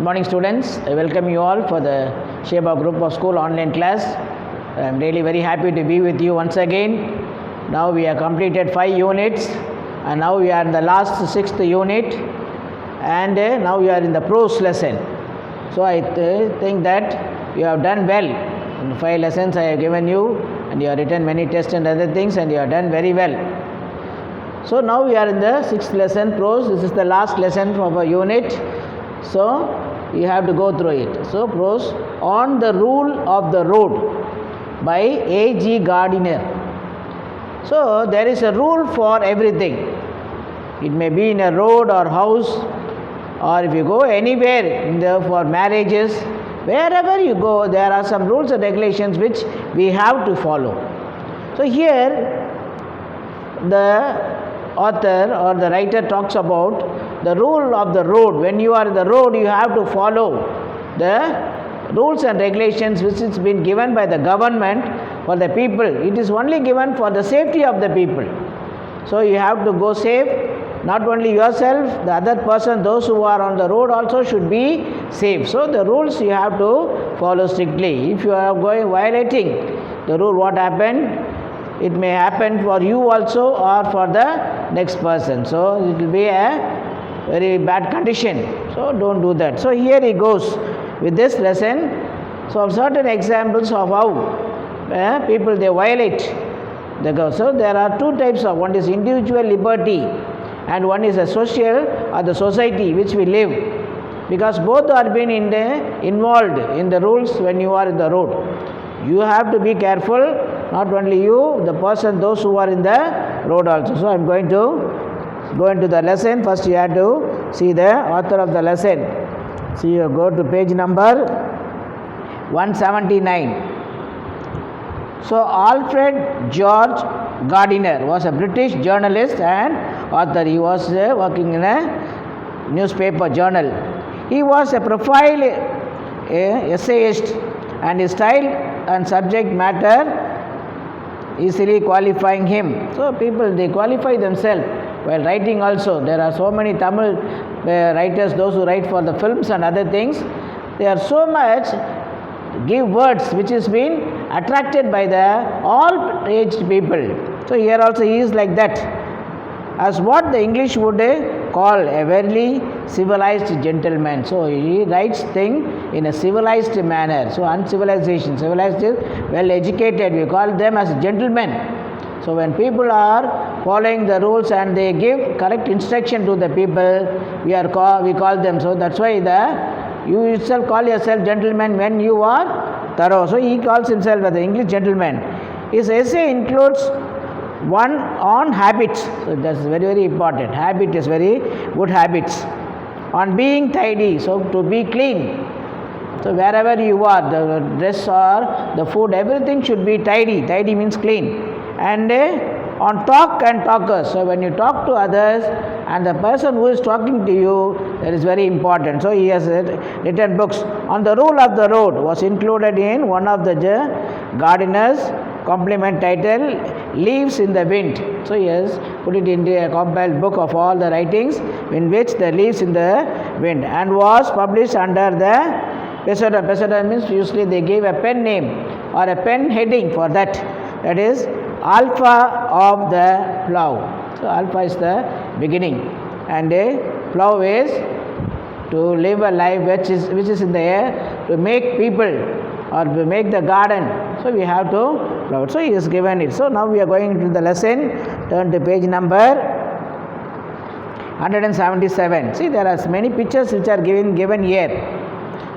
Good morning, students. I welcome you all for the Sheba Group of School online class. I am really very happy to be with you once again. Now we have completed 5 units and now we are in the last 6th unit, and now we are in the prose lesson. So I think that you have done well. In 5 lessons I have given you, and you have written many tests and other things, and you have done very well. So now we are in the 6th lesson, prose. This is the last lesson of our unit. So you have to go through it. So prose, On the Rule of the Road by A.G. Gardiner. So there is a rule for everything. It may be in a road or house, or if you go anywhere for marriages, wherever you go, there are some rules and regulations which we have to follow. So here the author or the writer talks about the rule of the road. When you are in the road, you have to follow the rules and regulations which has been given by the government for the people. It is only given for the safety of the people. So you have to go safe. Not only yourself, the other person, those who are on the road also should be safe. So the rules you have to follow strictly. If you are violating the rule, what happened? It may happen for you also or for the next person. So it will be a very bad condition. So don't do that. So here he goes with this lesson. So certain examples of how people they violate the government. So there are 2 types of, one is individual liberty and one is a social or the society which we live, because both are being involved in the rules when you are in the road. You have to be careful, not only you, the person, those who are in the road also. So I am going to go into the lesson. First you have to see the author of the lesson. So you go to page number 179. So Alfred George Gardiner was a British journalist and author. He was working in a newspaper journal. He was a profile essayist, and his style and subject matter easily qualifying him. So people, they qualify themselves while writing also. There are so many Tamil writers, those who write for the films and other things. They are so much give words which is being attracted by the all aged people. So here also he is like that, as what the English would call a very civilized gentleman. So he writes thing in a civilized manner. So uncivilization, civilized is well educated. We call them as gentlemen. So when people are following the rules and they give correct instruction to the people, we call them. So that's why you yourself call yourself gentleman when you are thorough. So he calls himself as the English gentleman. His essay includes one on habits. So that's very, very important. Habit is very good habits. On being tidy, so to be clean. So wherever you are, the dress or the food, everything should be tidy. Tidy means clean. And on talk and talkers. So when you talk to others and the person who is talking to you, that is very important. So he has written books. On the Rule of the Road was included in one of the Gardiner's complement title, Leaves in the Wind. So he has put it into a compiled book of all the writings in which the Leaves in the Wind, and was published under the pseudonym. Pseudonym means usually they give a pen name or a pen heading for that. That is Alpha of the Plough. So Alpha is the beginning, and a plough is to live a life which is in the air, to make people or to make the garden. So we have to plough. So he has given it. So now we are going into the lesson. Turn to page number 177. See, there are many pictures which are given here.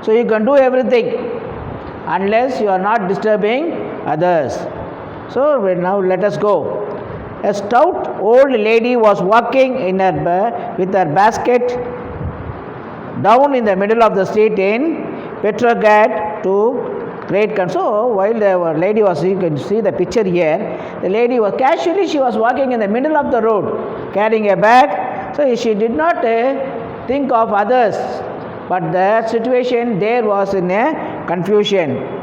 So you can do everything unless you are not disturbing others. So now let us go. A stout old lady was walking with her basket down in the middle of the street in Petrograd to great concern. So while the lady was, you can see the picture here, the lady was casually, she was walking in the middle of the road carrying a bag. So she did not think of others, but the situation there was in a confusion.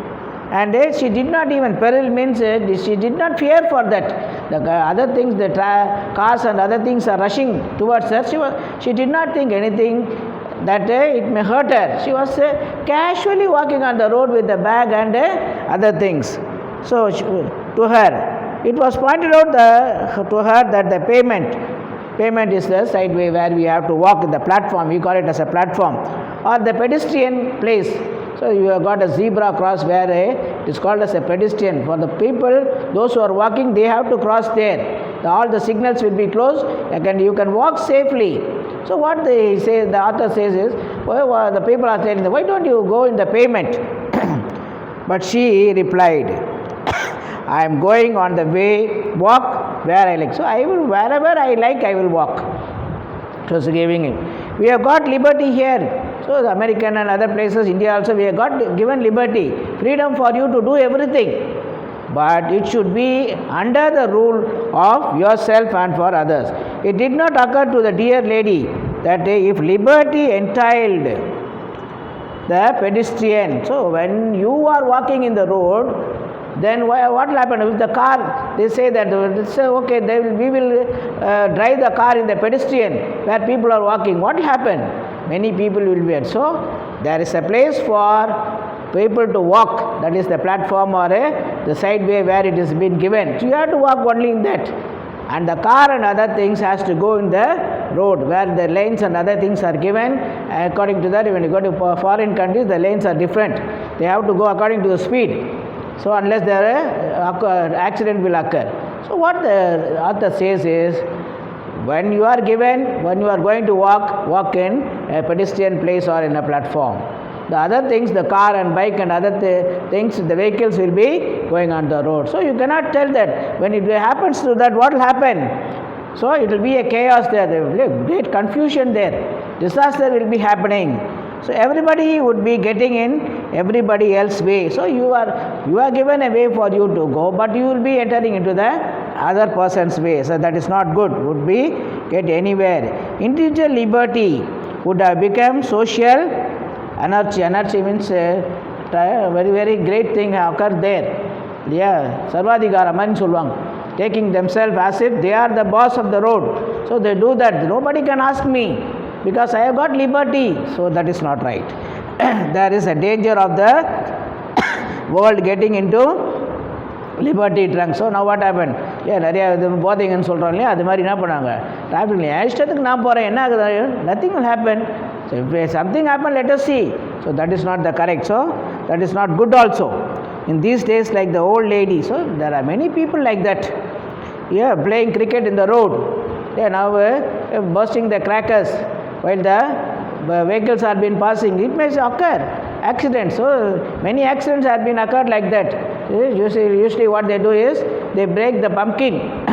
And she did not even, peril means she did not fear for that. The other things, the cars and other things are rushing towards her. She did not think anything that it may hurt her. She was casually walking on the road with a bag and other things. So to her, it was pointed out to her that the payment is the side way where we have to walk in the platform. We call it as a platform or the pedestrian place. So you have got a zebra cross where it is called as a pedestrian. For the people, those who are walking, they have to cross there. All the signals will be closed and you can walk safely. So what they say, the author says is, the people are saying, why don't you go in the pavement? But she replied, I am going on the way, walk where I like. So I will, wherever I like, I will walk. It was giving him. We have got liberty here. So the American and other places, India also, we have got given liberty, freedom for you to do everything. But it should be under the rule of yourself and for others. It did not occur to the dear lady that if liberty entailed the pedestrian, so when you are walking in the road, then what will happen with the car? They say that okay, we will drive the car in the pedestrian where people are walking. What will happen? Many people will be. So there is a place for people to walk, that is the platform or the side way where it is been given. So you have to walk only in that. And the car and other things has to go in the road where the lanes and other things are given. According to that, when you go to foreign countries, the lanes are different. They have to go according to the speed. So unless there accident will occur. So what the author says is, when you are going to walk in a pedestrian place or in a platform. The other things, the car and bike and other things, the vehicles will be going on the road. So you cannot tell that. When it happens to that, what will happen? So it will be a chaos there. There will be a great confusion there. Disaster will be happening. So everybody would be getting in everybody else's way. So you are given a way for you to go, but you will be entering into the other person's way. So that is not good. Would be get anywhere. Individual liberty would have become social anarchy. Anarchy means a very, very great thing occurred there. Yeah, Sarvadhikara man solvang. Taking themselves as if they are the boss of the road. So they do that. Nobody can ask me because I have got liberty. So that is not right. There is a danger of the world getting into liberty drunk. So now what happened? நிறைய போதைங்கன்னு சொல்கிறோம் இல்லையா, அது மாதிரி என்ன பண்ணாங்க, டிராஃபிக்கில் என் இஷ்டத்துக்கு நான் போகிறேன், என்ன ஆகுது, nothing will happen. So if something happen, let us see. So that is not the correct. So that is not good also. In these days, like the old lady, so there are many people like that. Yeah, playing cricket in the road. They are now bursting the crackers while the vehicles are been passing. It may occur accidents. So many accidents have been occurred like that. Usually what they do is they break the pumpkin.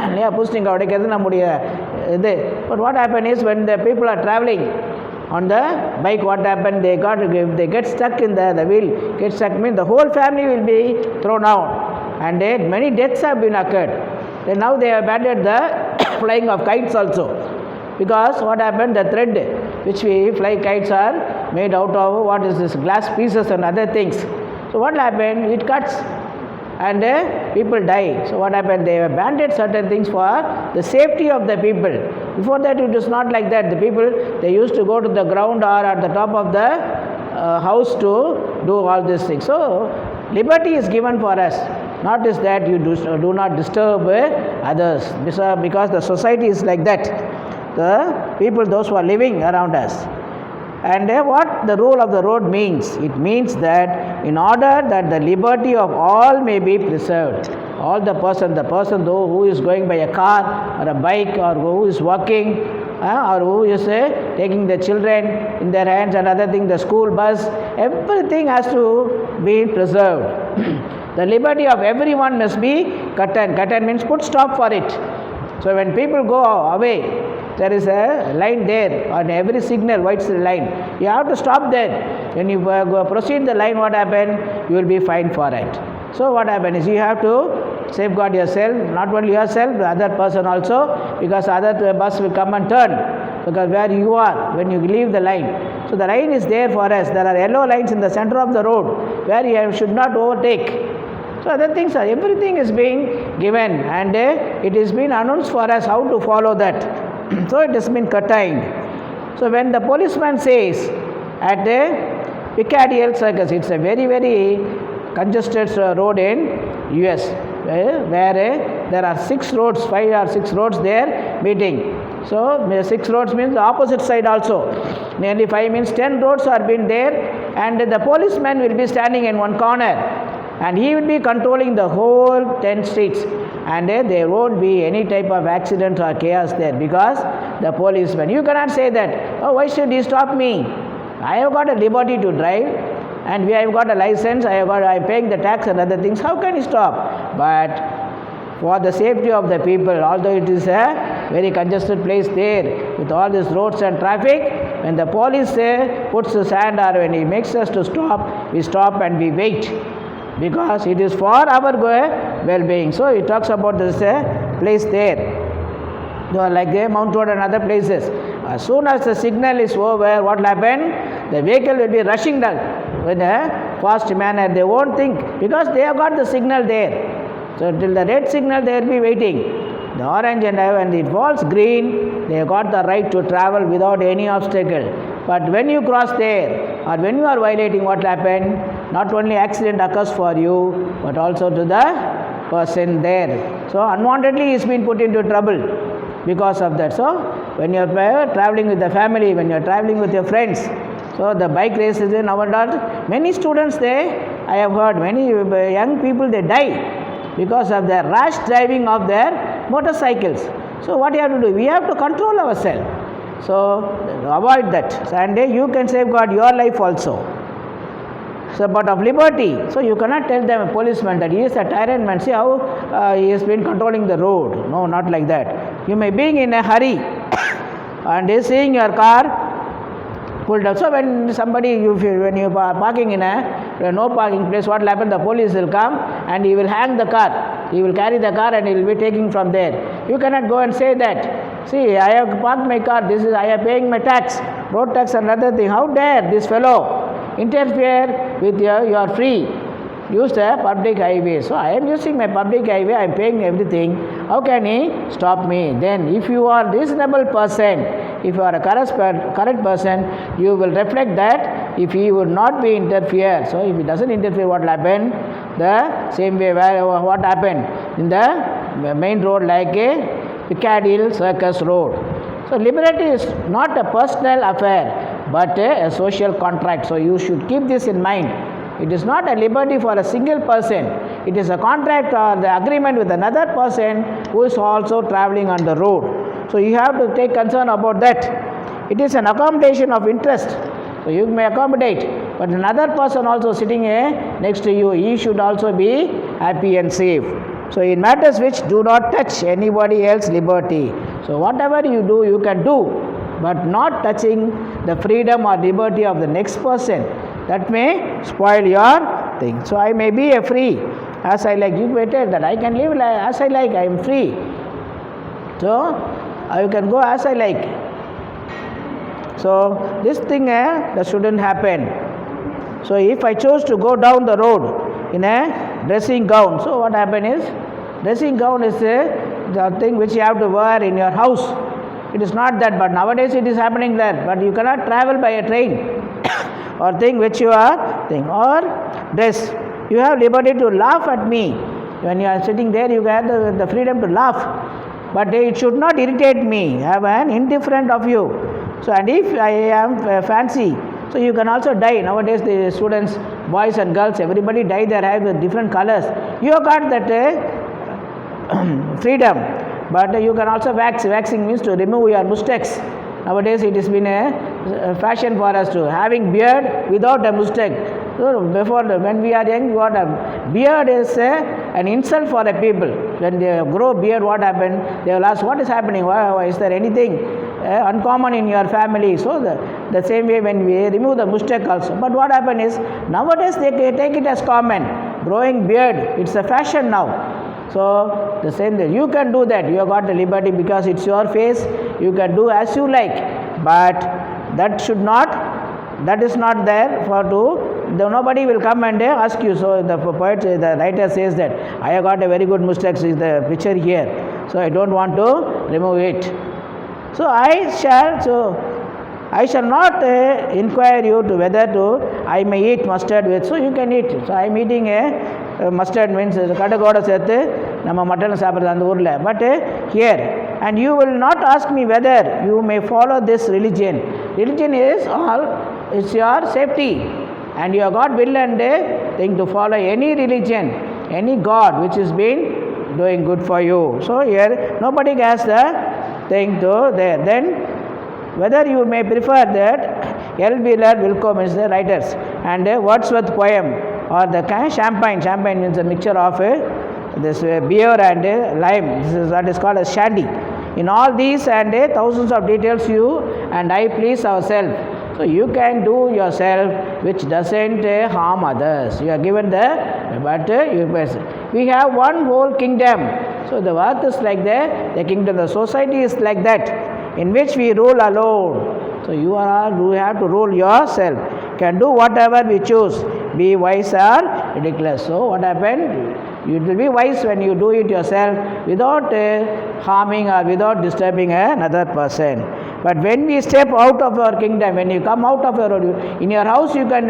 But what happens is when the people are traveling on the bike, what happened, they get stuck in the wheel, get stuck, means the whole family will be thrown out, and many deaths have been occurred. Then now they have abandoned the flying of kites also, because what happened, the thread which we fly kites are made out of what is this, glass pieces and other things. So what happened, it cuts and people die. So what happened, they have abandoned certain things for the safety of the people. Before that it was not like that. The people, they used to go to the ground or at the top of the house to do all these things. So liberty is given for us. Not is that you do not disturb others, because the society is like that. The people, those who are living around us. And what the rule of the road means? It means that in order that the liberty of all may be preserved, all the person though who is going by a car or a bike, or who is walking, or who is taking the children in their hands and other things, the school bus, everything has to be preserved. The liberty of everyone must be curtained. Curtained means put stop for it. So when people go away, there is a line there on every signal, white line. You have to stop there. When you proceed the line, what happened? You will be fined for it. So what happens is you have to safeguard yourself, not only yourself, the other person also, because other bus will come and turn, because where you are when you leave the line. So the line is there for us. There are yellow lines in the center of the road where you should not overtake. So other things are, everything is being given, and it is being announced for us how to follow that. So it has been curtailed. So when the policeman says at a Piccadilly Circus, it's a very, very congested road in US, where there are 6 roads, 5 or 6 roads there meeting. So 6 roads means the opposite side also. Nearly 5 means 10 roads are been there, and the policeman will be standing in one corner, and he will be controlling the whole 10 streets, and there won't be any type of accident or chaos there, because the policeman, you cannot say that, oh, why should he stop me? I have got a liberty to drive, and we have got a license, I am paying the tax and other things. How can he stop? But for the safety of the people, although it is a very congested place there with all these roads and traffic, when the police puts his hand or when he makes us to stop, we stop and we wait, because it is for our well-being. So he talks about this place there, like Mount Road and other places. As soon as the signal is over, what will happen? The vehicle will be rushing down in a fast manner. They won't think, because they have got the signal there. So till the red signal they will be waiting. The orange and when it falls green, they have got the right to travel without any obstacle. But when you cross there, or when you are violating, what will happen? Not only accident occurs for you, but also to the person there. So unwantedly he is being put into trouble because of that. So when you are traveling with the family, when you are traveling with your friends, so the bike races in our daughter, many students I have heard, many young people they die because of the rash driving of their motorcycles. So what you have to do? We have to control ourselves. So avoid that, and you can safeguard your life also. So, but of liberty, so you cannot tell them, a policeman, that he is a tyrant man. See how he has been controlling the road. No, not like that. You may be in a hurry and seeing your car pulled up. So when somebody, when you are parking in a no parking place, what will happen? The police will come and he will hang the car. He will carry the car and he will be taking from there. You cannot go and say that, see, I have parked my car, I am paying my tax, road tax and other thing. How dare this fellow interfere with you are free. Use the public highway. So I am using my public highway, I am paying everything. How can he stop me? Then if you are a reasonable person, if you are a correct person, you will reflect that if he would not be interfered. So if he doesn't interfere, what will happen? The same way what happened in the main road, like a Piccadilly Circus Road. So liberty is not a personal affair, but a social contract. So you should keep this in mind. It is not a liberty for a single person. It is a contract or the agreement with another person who is also traveling on the road. So you have to take concern about that. It is an accommodation of interest. So you may accommodate, but another person also sitting next to you, he should also be happy and safe. So in matters which do not touch anybody else's liberty. So whatever you do, you can do, but not touching the freedom or liberty of the next person. That may spoil your thing. So I may be free as I like. You may tell that I can live as I like. I am free. So I can go as I like. So this thing that shouldn't happen. So if I chose to go down the road in a dressing gown, so what happen is, dressing gown is the thing which you have to wear in your house. It is not that, but nowadays it is happening there. But you cannot travel by a train or thing which you are thing or dress. You have liberty to laugh at me. When you are sitting there, you have the freedom to laugh. But it should not irritate me. I have an indifferent of you. So and if I am fancy, so you can also dye. Nowadays the students, boys and girls, everybody dye their hair with different colors. You have got that freedom. But you can also wax. Waxing means to remove your mustaches. Nowadays it has been a fashion for us to having beard without a mustache. So before, when we are young, what a beard is an insult for the people. When they grow beard, what happened? They will ask, what is happening? Is there anything uncommon in your family? So the same way when we remove the mustache also. But what happened is, nowadays they take it as common. Growing beard, it's a fashion now. So the same thing, you can do that. You have got the liberty because it's your face. You can do as you like, but that is not there for nobody will come and ask you. So the poet, the writer says that I have got a very good mustache. Is the picture here? So I don't want to remove it. So I shall. So I shall not inquire you to whether I may eat mustard with. So you can eat. So I am eating a mustard means kadagoda சேர்த்து நம்ம mutton சாப்பிட்றது அந்த ஊரில். But here, and you will not ask me whether you may follow this religion. Religion is all, it's your safety. And you have got will and think to follow any religion, any God which has been doing good for you. So here nobody has the thing to there. Then whether you may prefer that L. Wheeler Wilcox is the writers and Wordsworth poem or the champagne. Champagne means a mixture of this beer and lime. This is what is called as shandy. In all these and thousands of details you and I please ourselves. So you can do yourself which doesn't harm others. You are given but we have one whole kingdom. So the earth is like the kingdom. The society is like that, in which we rule alone. So you have to rule yourself. Can do whatever we choose. Be wise or ridiculous. So what happened? You will be wise when you do it yourself without harming or without disturbing another person. But when we step out of our kingdom, when you come out of in your house, you can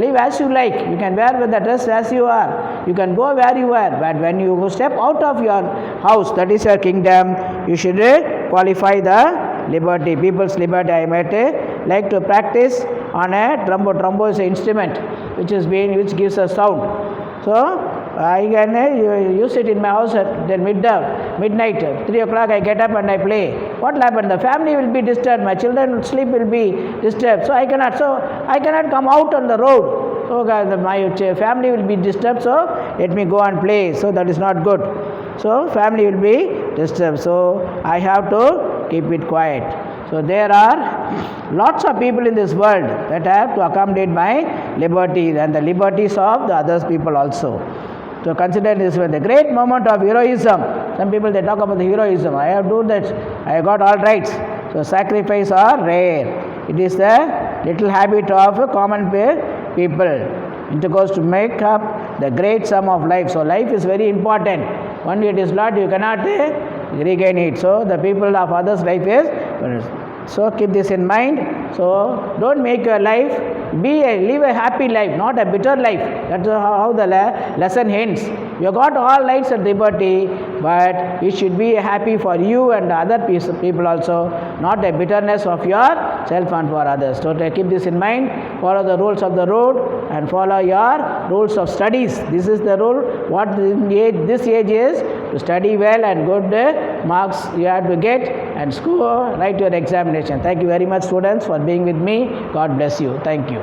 live as you like. You can wear the dress as you are. You can go where you are. But when you step out of your house, that is your kingdom, you should qualify the liberty, people's liberty. I might like to practice on a trombone. Trombone is an instrument which gives a sound. So I can use it in my house at midnight, 3 o'clock I get up and I play. What will happen? The family will be disturbed, my children's sleep will be disturbed. So I cannot come out on the road. So my family will be disturbed, so let me go and play. So that is not good. So family will be disturbed. So I have to keep it quiet. So there are lots of people in this world that have to accommodate my liberty and the liberties of the other people also. So consider this one, the great moment of heroism. Some people they talk about the heroism. I have done that. I have got all rights. So sacrifice are rare. It is the little habit of common people. It goes to make up the great sum of life. So life is very important. Only it is not, you cannot regain it. So the people of others' life is. So keep this in mind. So don't make your life live a happy life, not a bitter life. That's how the lesson ends. You got all rights and liberty, but it should be happy for you and other people also, not a bitterness of yourself and for others. So keep this in mind. Follow the rules of the road and follow your rules of studies. This is the rule. What this age is to study well and good marks you have to get and score, write your examination. Thank you very much, students, for being with me. God bless you. Thank you.